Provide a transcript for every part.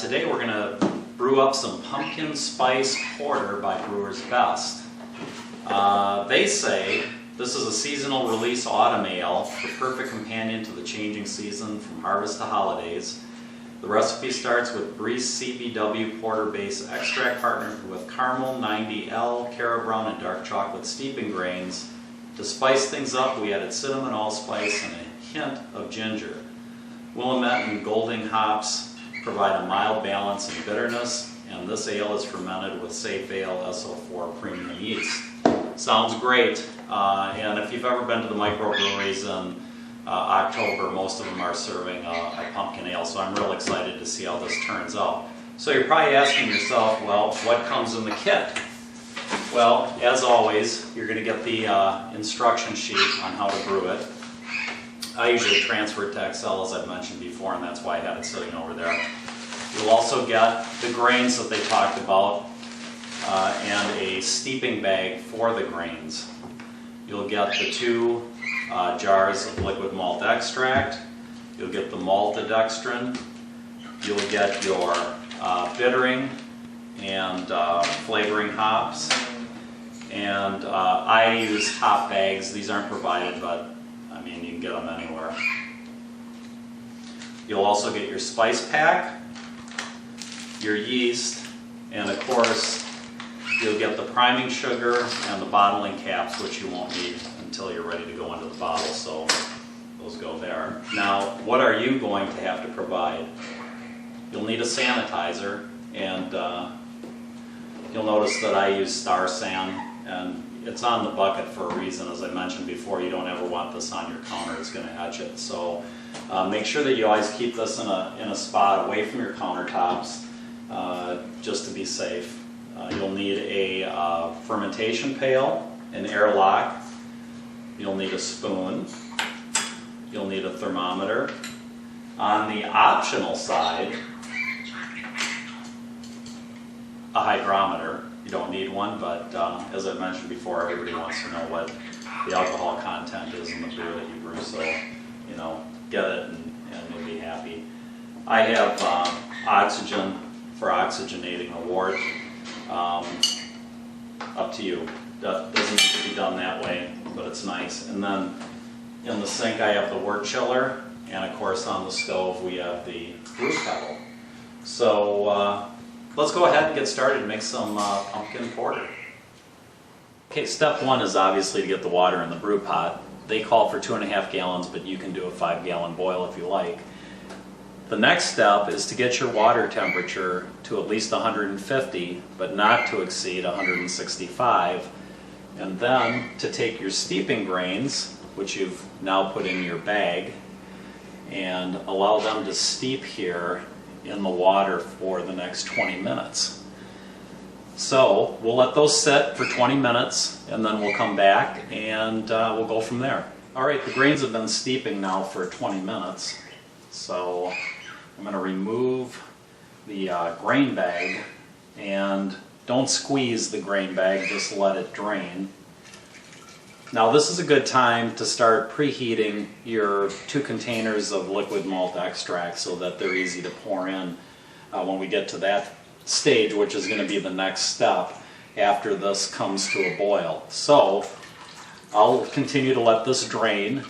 Today we're going to brew up some pumpkin spice porter by Brewers Best. They say this is a seasonal release autumn ale, the perfect companion to the changing season from harvest to holidays. The recipe starts with Breeze CBW porter base extract partnered with caramel, 90L, Cara Brown, and dark chocolate steeping grains. To spice things up, we added cinnamon, allspice, and a hint of ginger. Willamette and Golding hops provide a mild balance in bitterness, and this ale is fermented with Safe Ale SO4 premium yeast. Sounds great, and if you've ever been to the microbreweries in October, most of them are serving a pumpkin ale, so I'm real excited to see how this turns out. So you're probably asking yourself, well, what comes in the kit? Well, as always, you're going to get the instruction sheet on how to brew it. I usually transfer it to Excel, as I've mentioned before, and that's why I had it sitting over there. You'll also get the grains that they talked about and a steeping bag for the grains. You'll get the 2 jars of liquid malt extract. You'll get the maltodextrin. You'll get your bittering and flavoring hops. And I use hop bags. These aren't provided, but I mean, you can get them anywhere. You'll also get your spice pack, your yeast, and of course, you'll get the priming sugar and the bottling caps, which you won't need until you're ready to go into the bottle, so those go there. Now, what are you going to have to provide? You'll need a sanitizer, and you'll notice that I use Star San, and it's on the bucket for a reason. As I mentioned before, you don't ever want this on your counter, it's going to etch it. So make sure that you always keep this in a spot away from your countertops, just to be safe. You'll need a fermentation pail, an airlock. You'll need a spoon. You'll need a thermometer. On the optional side, a hydrometer. You don't need one, but as I mentioned before, everybody wants to know what the alcohol content is in the beer that you brew, so you know, get it and you'll be happy. I have oxygen for oxygenating the wort. Up to you. That doesn't need to be done that way, but it's nice. And then in the sink I have the wort chiller, and of course on the stove we have the brew kettle. So let's go ahead and get started and make some pumpkin porter. Okay, step 1 is obviously to get the water in the brew pot. They call for 2.5 gallons, but you can do a 5-gallon boil if you like. The next step is to get your water temperature to at least 150, but not to exceed 165. And then to take your steeping grains, which you've now put in your bag, and allow them to steep here in the water for the next 20 minutes. So we'll let those sit for 20 minutes and then we'll come back and we'll go from there. Alright, the grains have been steeping now for 20 minutes. So I'm going to remove the grain bag, and don't squeeze the grain bag, just let it drain. Now this is a good time to start preheating your 2 containers of liquid malt extract so that they're easy to pour in when we get to that stage, which is going to be the next step after this comes to a boil. So I'll continue to let this drain,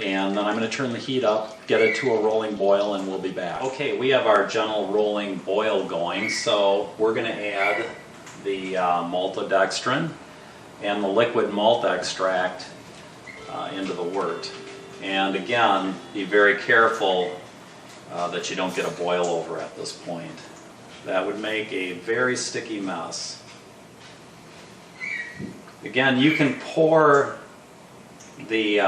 and then I'm going to turn the heat up, get it to a rolling boil, and we'll be back. Okay, we have our gentle rolling boil going, so we're going to add the maltodextrin and the liquid malt extract into the wort. And again, be very careful that you don't get a boil over at this point. That would make a very sticky mess. Again, you can pour the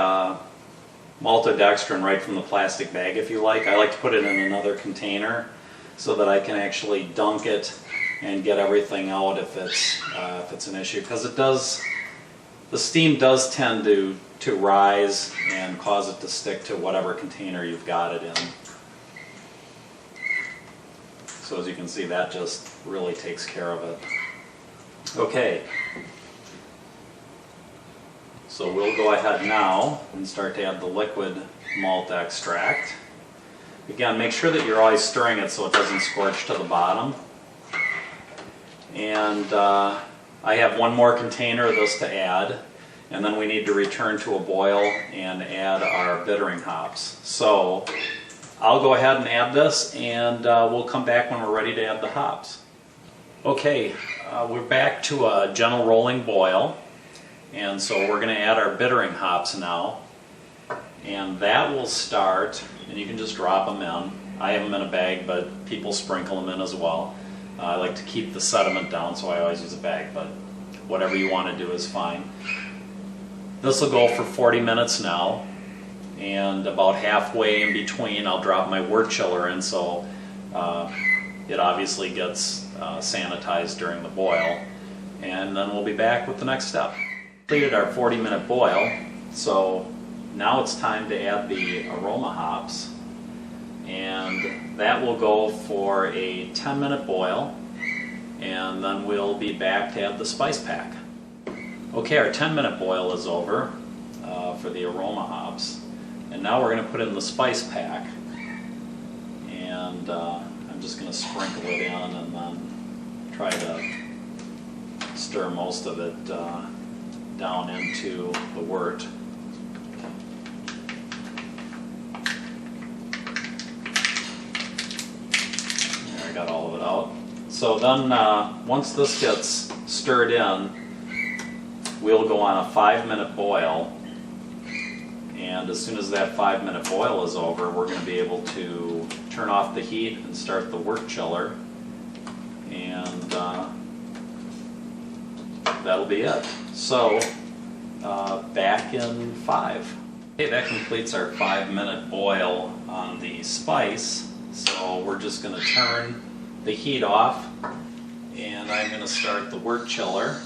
maltodextrin right from the plastic bag if you like. I like to put it in another container so that I can actually dunk it and get everything out if it's an issue, because the steam does tend to rise and cause it to stick to whatever container you've got it in. So as you can see, that just really takes care of it. Okay, so we'll go ahead now and start to add the liquid malt extract. Again, make sure that you're always stirring it so it doesn't scorch to the bottom. And I have one more container of this to add, and then we need to return to a boil and add our bittering hops. So I'll go ahead and add this, and we'll come back when we're ready to add the hops. Okay, we're back to a gentle rolling boil, and so we're going to add our bittering hops now. And that will start, and you can just drop them in. I have them in a bag, but people sprinkle them in as well. I like to keep the sediment down, so I always use a bag, but whatever you want to do is fine. This will go for 40 minutes now, and about halfway in between I'll drop my wort chiller in, so it obviously gets sanitized during the boil, and then we'll be back with the next step. Completed our 40-minute boil, so now it's time to add the aroma hops, and that will go for a 10-minute boil, and then we'll be back to add the spice pack. Okay, our 10-minute boil is over for the aroma hops, and now we're going to put in the spice pack, and I'm just going to sprinkle it in and then try to stir most of it down into the wort. There, I got all of it out. So then once this gets stirred in, we'll go on a 5-minute boil, and as soon as that 5-minute boil is over, we're going to be able to turn off the heat and start the wort chiller, and that'll be it. So back in 5. Okay, that completes our 5-minute boil on the spice, so we're just going to turn the heat off, and I'm going to start the wort chiller.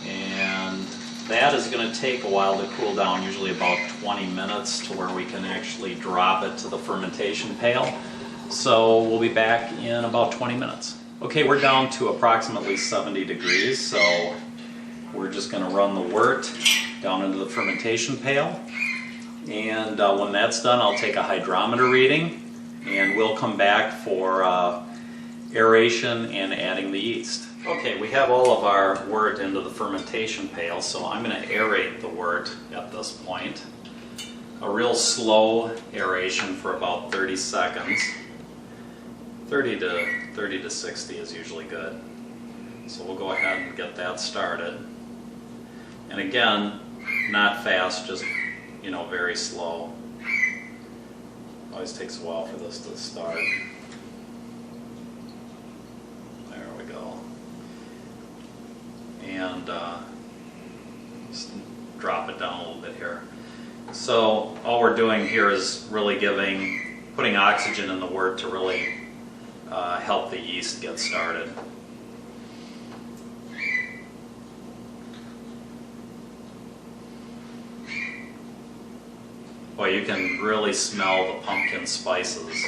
And that is going to take a while to cool down, usually about 20 minutes, to where we can actually drop it to the fermentation pail. So we'll be back in about 20 minutes. Okay, we're down to approximately 70 degrees, so we're just going to run the wort down into the fermentation pail. And when that's done, I'll take a hydrometer reading, and we'll come back for aeration and adding the yeast. Okay, we have all of our wort into the fermentation pail, so I'm going to aerate the wort at this point. A real slow aeration for about 30 seconds. 30 to 60 is usually good. So we'll go ahead and get that started. And again, not fast, just, you know, very slow. Always takes a while for this to start. There we go. And just drop it down a little bit here. So all we're doing here is really putting oxygen in the wort to really help the yeast get started. Boy, you can really smell the pumpkin spices.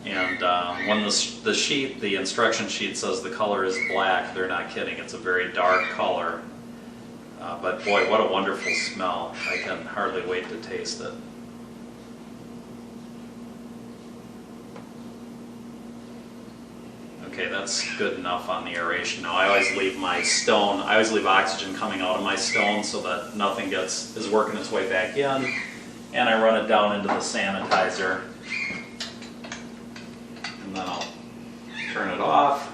And when the instruction sheet says the color is black, they're not kidding. It's a very dark color. But boy, what a wonderful smell. I can hardly wait to taste it. Okay, that's good enough on the aeration. Now I always leave oxygen coming out of my stone so that nothing is working its way back in. And I run it down into the sanitizer. And then I'll turn it off.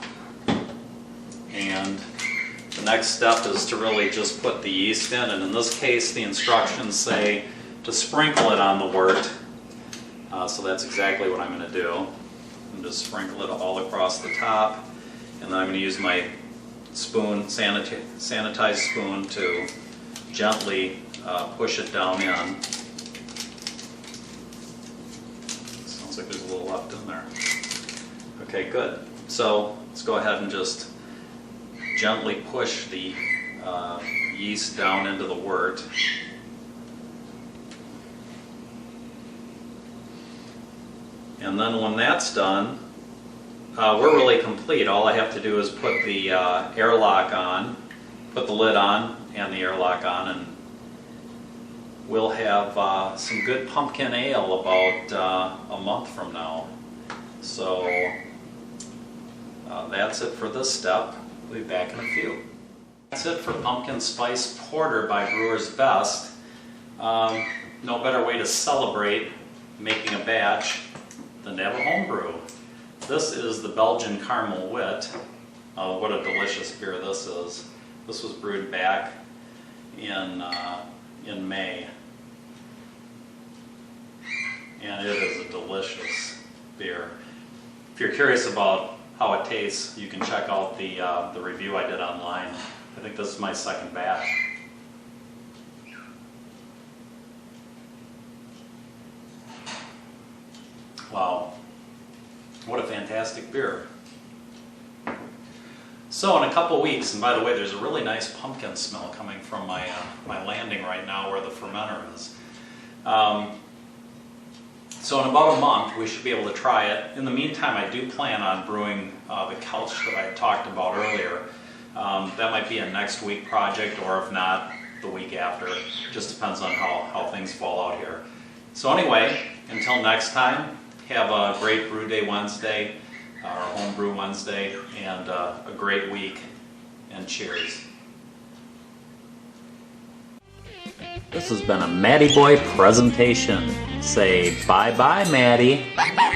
And the next step is to really just put the yeast in. And in this case, the instructions say to sprinkle it on the wort. So that's exactly what I'm going to do. And just sprinkle it all across the top. And then I'm going to use my spoon, sanitized spoon, to gently push it down in. Sounds like there's a little left in there. Okay, good. So let's go ahead and just gently push the yeast down into the wort. And then when that's done, we're really complete. All I have to do is put the airlock on, put the lid on and the airlock on, we'll have some good pumpkin ale about a month from now. So that's it for this step. We'll be back in a few. That's it for Pumpkin Spice Porter by Brewer's Best. No better way to celebrate making a batch than to have a home brew. This is the Belgian Caramel Wit. What a delicious beer this is. This was brewed back in May. And it is a delicious beer. If you're curious about how it tastes, you can check out the review I did online. I think this is my second batch. Wow, what a fantastic beer. So in a couple weeks, and by the way, there's a really nice pumpkin smell coming from my landing right now where the fermenter is. So in about a month, we should be able to try it. In the meantime, I do plan on brewing the couch that I talked about earlier. That might be a next week project, or if not, the week after. It just depends on how things fall out here. So anyway, until next time, have a great Brew Day Wednesday, or Home Brew Wednesday, and a great week, and cheers. This has been a Matty Boy presentation. Say bye-bye, Matty. Bye-bye.